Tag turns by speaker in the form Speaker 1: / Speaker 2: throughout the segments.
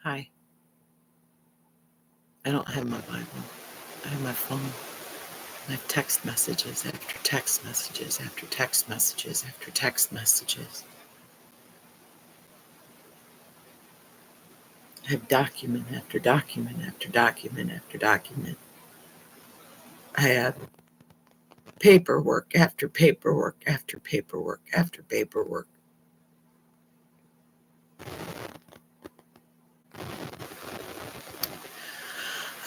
Speaker 1: Hi. I don't have my Bible. I have my phone. I have text messages after text messages after text messages after text messages. I have document after document after document after document. I have paperwork after paperwork after paperwork after paperwork.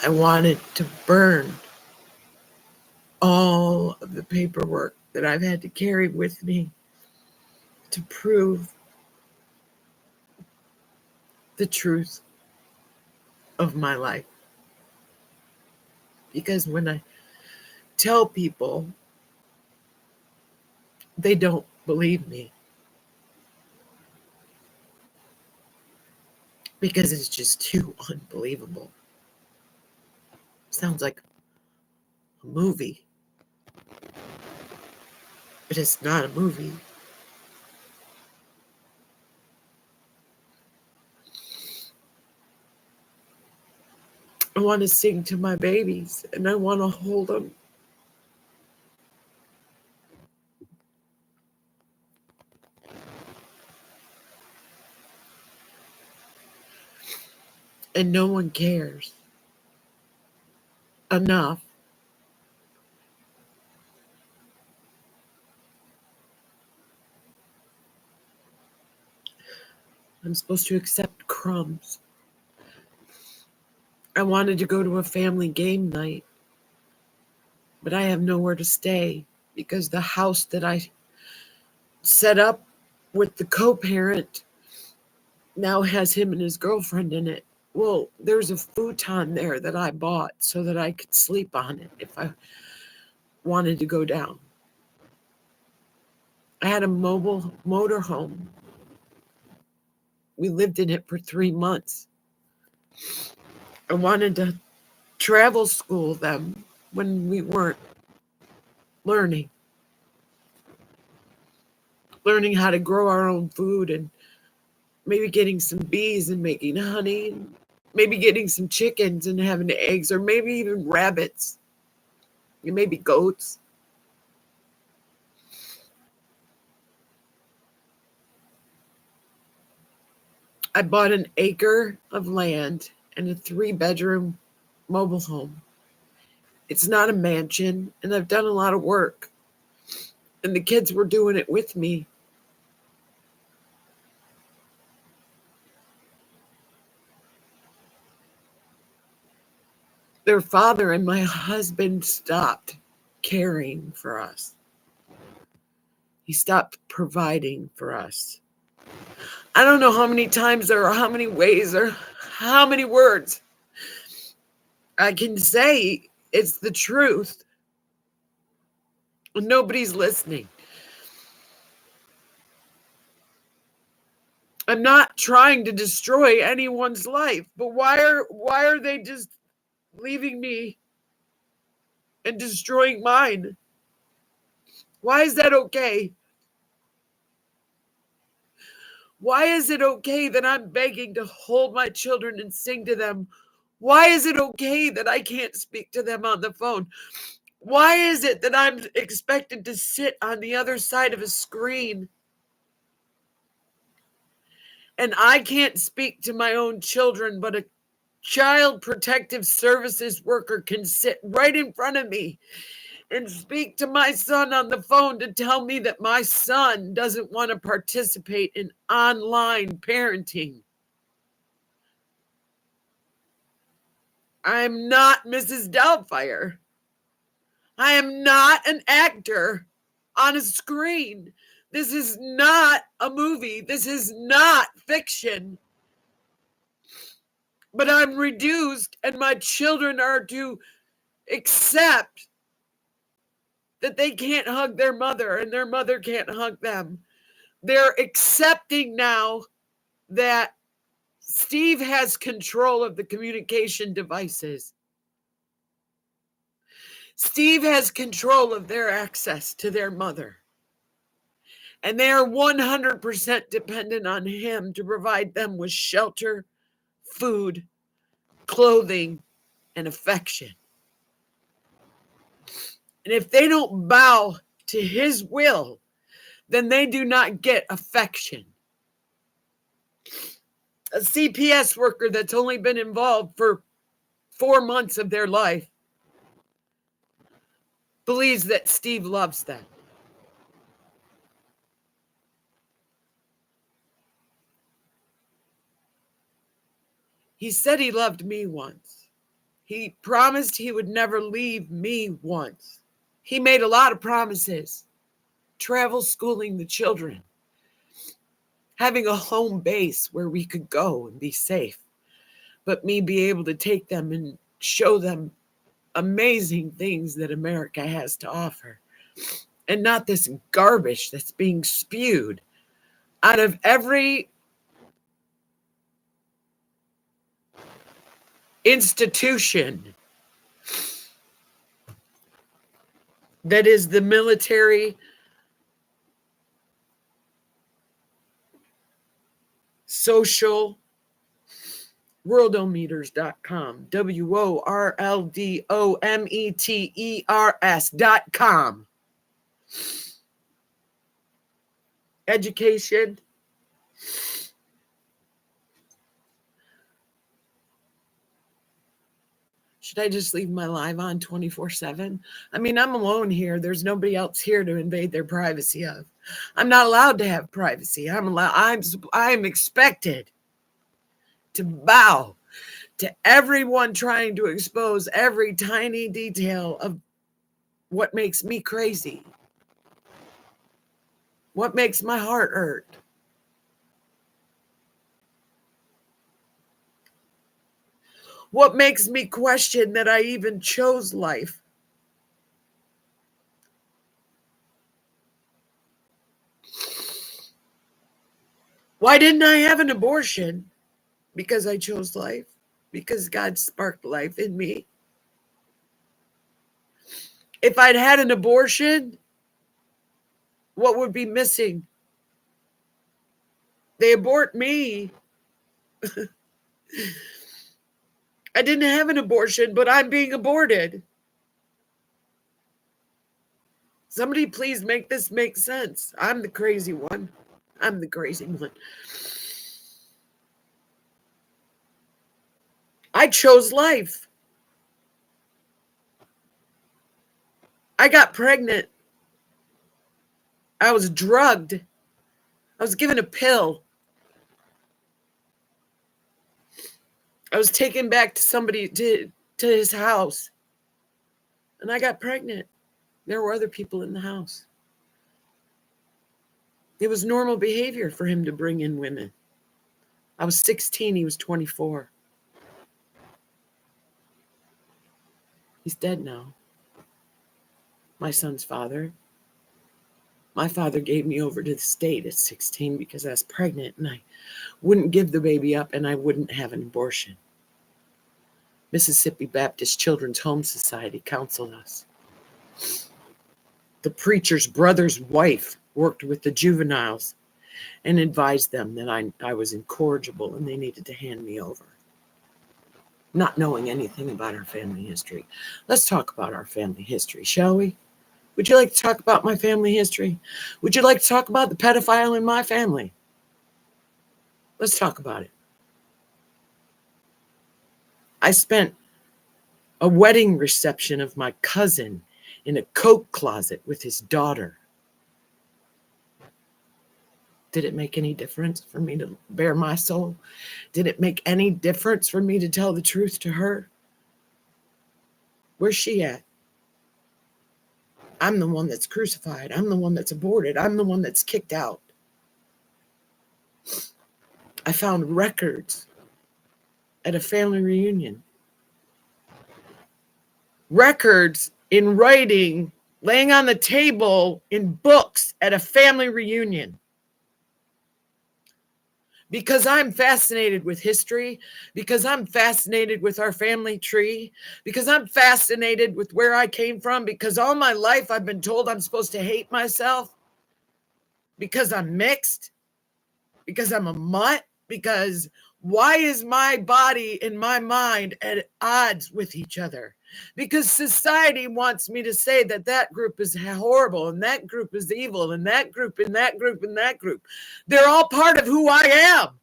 Speaker 1: I wanted to burn all of the paperwork that I've had to carry with me to prove the truth of my life. Because when I tell people, they don't believe me. Because it's just too unbelievable. Sounds like a movie, but it's not a movie. I want to sing to my babies and I want to hold them. And no one cares enough. I'm supposed to accept crumbs. I wanted to go to a family game night, but I have nowhere to stay because the house that I set up with the co-parent now has him and his girlfriend in it. Well, there's a futon there that I bought so that I could sleep on it if I wanted to go down. I had a mobile motorhome. We lived in it for 3 months. I wanted to travel school them when we weren't learning how to grow our own food and maybe getting some bees and making honey, and maybe getting some chickens and having eggs, or maybe even rabbits, and maybe goats. I bought an acre of land and a 3-bedroom mobile home. It's not a mansion, and I've done a lot of work, and the kids were doing it with me. Their father and my husband stopped caring for us. He stopped providing for us. I don't know how many times or how many ways or how many words I can say it's the truth. Nobody's listening. I'm not trying to destroy anyone's life, but why are they just leaving me and destroying mine? Why is that okay? Why is it okay that I'm begging to hold my children and sing to them? Why is it okay that I can't speak to them on the phone? Why is it that I'm expected to sit on the other side of a screen and I can't speak to my own children, but a child protective services worker can sit right in front of me and speak to my son on the phone to tell me that my son doesn't want to participate in online parenting? I'm not Mrs. Doubtfire. I am not an actor on a screen. This is not a movie. This is not fiction. But I'm reduced, and my children are to accept that they can't hug their mother and their mother can't hug them. They're accepting now that Steve has control of the communication devices. Steve has control of their access to their mother. And they are 100% dependent on him to provide them with shelter, food, clothing, and affection. And if they don't bow to his will, then they do not get affection. A CPS worker that's only been involved for 4 months of their life believes that Steve loves them. He said he loved me once. He promised he would never leave me once. He made a lot of promises. Travel schooling the children. Having a home base where we could go and be safe. But me be able to take them and show them amazing things that America has to offer. And not this garbage that's being spewed out of every institution that is the military, social, worldometers.com, WORLDOMETERS.com. Education. Should I just leave my live on 24/7? I mean, I'm alone here. There's nobody else here to invade their privacy of. I'm not allowed to have privacy. I'm expected to bow to everyone trying to expose every tiny detail of what makes me crazy. What makes my heart hurt. What makes me question that I even chose life? Why didn't I have an abortion? Because I chose life. Because God sparked life in me. If I'd had an abortion, what would be missing? They abort me. I didn't have an abortion, but I'm being aborted. Somebody please make this make sense. I'm the crazy one. I'm the crazy one. I chose life. I got pregnant. I was drugged. I was given a pill. I was taken back to somebody to his house. And I got pregnant. There were other people in the house. It was normal behavior for him to bring in women. I was 16, he was 24. He's dead now. My son's father. My father gave me over to the state at 16 because I was pregnant and I wouldn't give the baby up and I wouldn't have an abortion. Mississippi Baptist Children's Home Society counseled us. The preacher's brother's wife worked with the juveniles and advised them that I was incorrigible and they needed to hand me over. Not knowing anything about our family history. Let's talk about our family history, shall we? Would you like to talk about my family history? Would you like to talk about the pedophile in my family? Let's talk about it. I spent a wedding reception of my cousin in a coat closet with his daughter. Did it make any difference for me to bare my soul? Did it make any difference for me to tell the truth to her? Where's she at? I'm the one that's crucified. I'm the one that's aborted. I'm the one that's kicked out. I found records at a family reunion. Records in writing, laying on the table in books at a family reunion. Because I'm fascinated with history, because I'm fascinated with our family tree, because I'm fascinated with where I came from, because all my life I've been told I'm supposed to hate myself, because I'm mixed, because I'm a mutt, Because why is my body and my mind at odds with each other? Because society wants me to say that that group is horrible and that group is evil and that group and that group and that group. They're all part of who I am.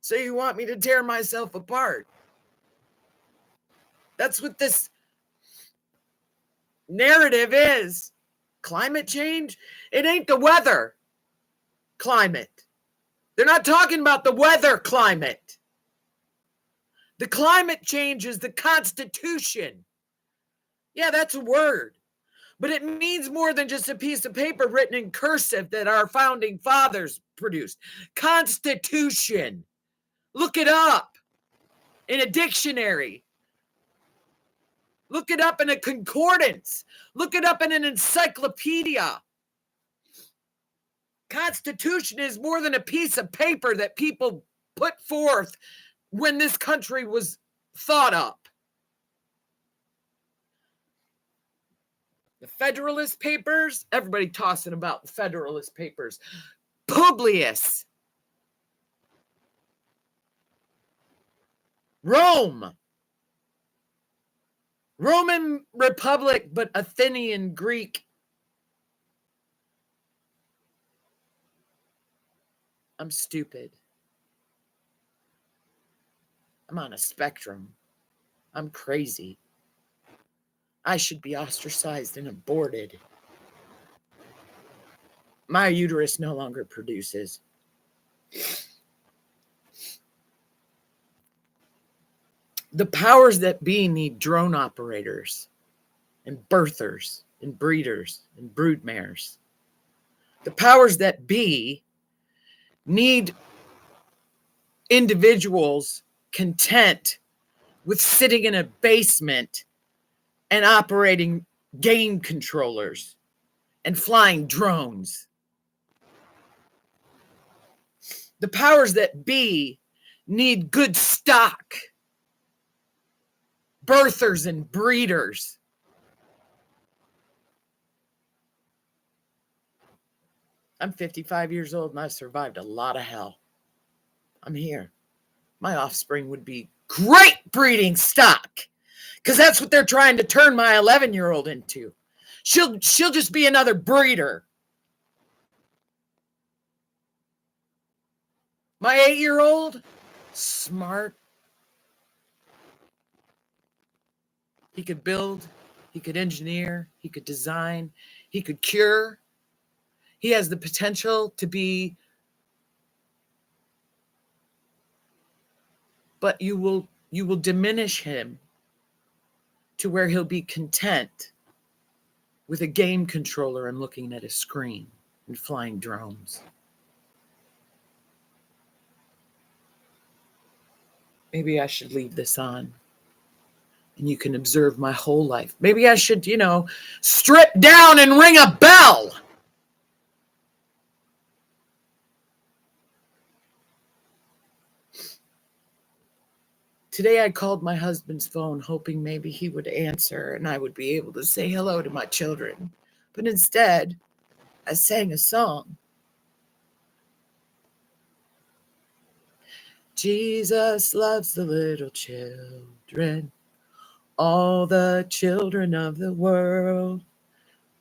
Speaker 1: So you want me to tear myself apart? That's what this narrative is. Climate change? It ain't the weather climate. They're not talking about the weather climate. The climate change is the Constitution. Yeah, that's a word. But it means more than just a piece of paper written in cursive that our founding fathers produced. Constitution. Look it up in a dictionary. Look it up in a concordance. Look it up in an encyclopedia. Constitution is more than a piece of paper that people put forth when this country was thought up. The Federalist Papers, everybody tossing about the Federalist Papers. Publius. Rome. Roman Republic, but Athenian Greek. I'm stupid. I'm on a spectrum. I'm crazy. I should be ostracized and aborted. My uterus no longer produces. The powers that be need drone operators and birthers and breeders and broodmares. The powers that be need individuals content with sitting in a basement and operating game controllers and flying drones. The powers that be need good stock, birthers and breeders. I'm 55 years old and I've survived a lot of hell. I'm here. My offspring would be great breeding stock, because that's what they're trying to turn my 11-year-old into. She'll just be another breeder. My 8-year-old, smart. He could build, he could engineer, he could design, he could cure. He has the potential to be, but you will diminish him to where he'll be content with a game controller and looking at a screen and flying drones. Maybe I should leave this on and you can observe my whole life. Maybe I should, strip down and ring a bell. Today I called my husband's phone hoping maybe he would answer and I would be able to say hello to my children. But instead, I sang a song. Jesus loves the little children, all the children of the world.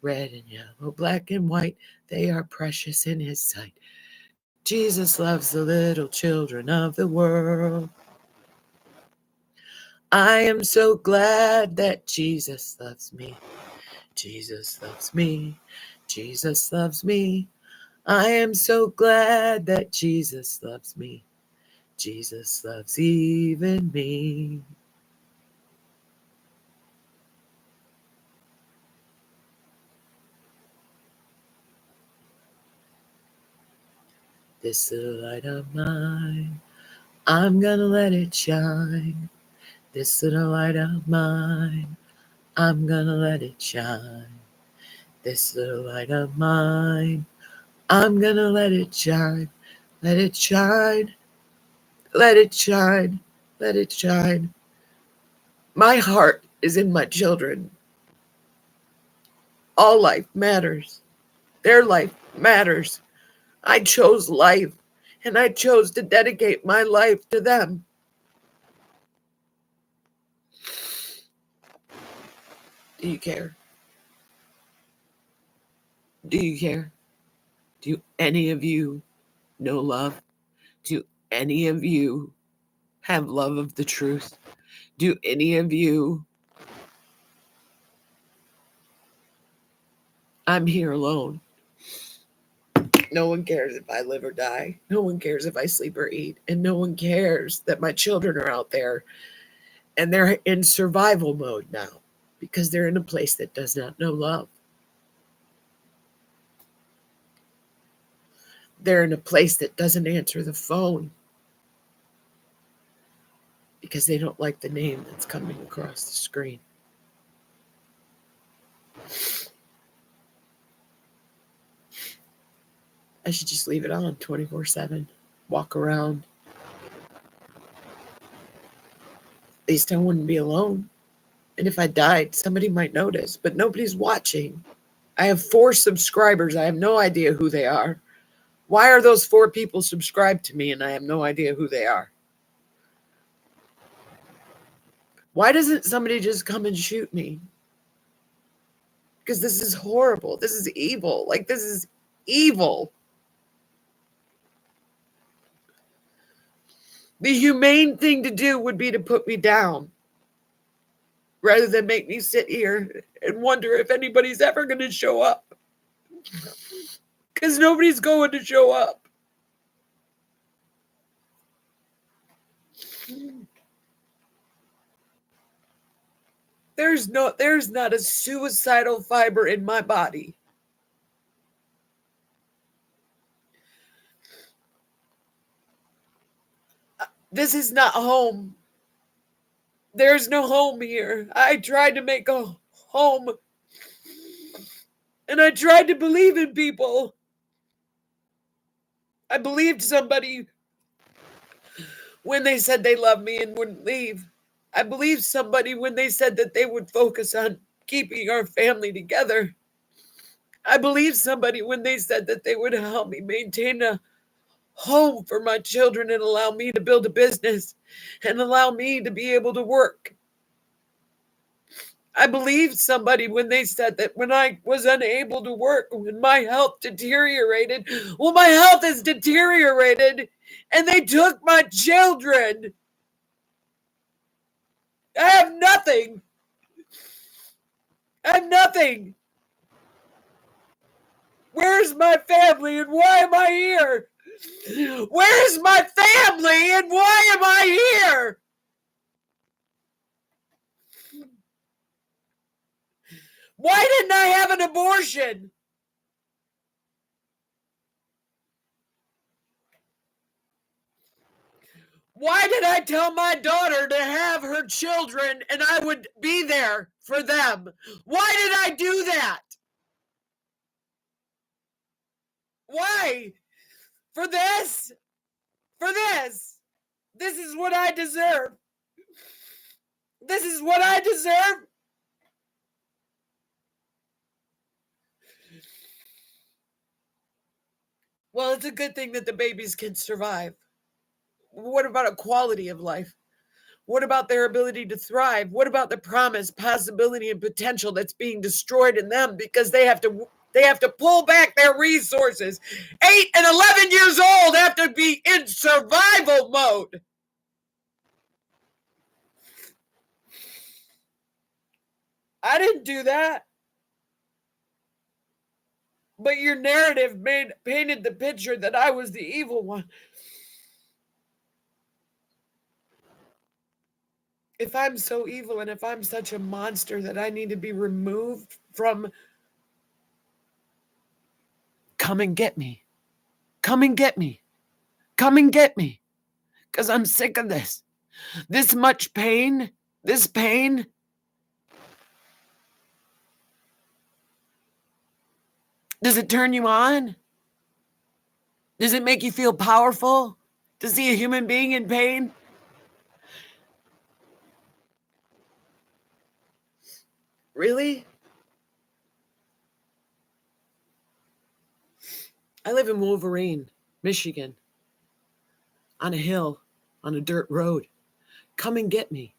Speaker 1: Red and yellow, black and white, they are precious in his sight. Jesus loves the little children of the world. I am so glad that Jesus loves me. Jesus loves me. Jesus loves me. I am so glad that Jesus loves me. Jesus loves even me. This little light of mine, I'm gonna let it shine. This little light of mine, I'm gonna let it shine. This little light of mine, I'm gonna let it shine. Let it shine. Let it shine. Let it shine. My heart is in my children. All life matters. Their life matters. I chose life. And I chose to dedicate my life to them. Do you care? Do you care? Do any of you know love? Do any of you have love of the truth? Do any of you? I'm here alone. No one cares if I live or die. No one cares if I sleep or eat. And no one cares that my children are out there and they're in survival mode now because they're in a place that does not know love. They're in a place that doesn't answer the phone because they don't like the name that's coming across the screen. I should just leave it on 24/7. Walk around. At least I wouldn't be alone. And if I died, somebody might notice, but nobody's watching. I have 4 subscribers. I have no idea who they are. Why are those 4 people subscribed to me and I have no idea who they are? Why doesn't somebody just come and shoot me? Because this is horrible. This is evil. Like, this is evil. The humane thing to do would be to put me down rather than make me sit here and wonder if anybody's ever going to show up. Because nobody's going to show up. There's not a suicidal fiber in my body. This is not home. There's no home here. I tried to make a home. And I tried to believe in people. I believed somebody when they said they loved me and wouldn't leave. I believed somebody when they said that they would focus on keeping our family together. I believed somebody when they said that they would help me maintain a home for my children and allow me to build a business and allow me to be able to work. I believed somebody when they said that when I was unable to work, when my health deteriorated, well, my health has deteriorated and they took my children. I have nothing. I have nothing. Where's my family and why am I here? Where's my family and why am I here? Why didn't I have an abortion? Why did I tell my daughter to have her children and I would be there for them? Why did I do that? Why? For this? For this? This is what I deserve. This is what I deserve. Well, it's a good thing that the babies can survive. What about a quality of life? What about their ability to thrive? What about the promise, possibility, and potential that's being destroyed in them because they have to pull back their resources? 8 and 11 years old have to be in survival mode. I didn't do that. But your narrative painted the picture that I was the evil one. If I'm so evil and if I'm such a monster that I need to be removed from, come and get me. Come and get me. Come and get me. Because I'm sick of this. This much pain. This pain. Does it turn you on? Does it make you feel powerful to see a human being in pain? Really? I live in Wolverine, Michigan. on a hill, on a dirt road. Come and get me.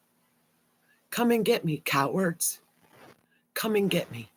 Speaker 1: Come and get me, cowards. Come and get me.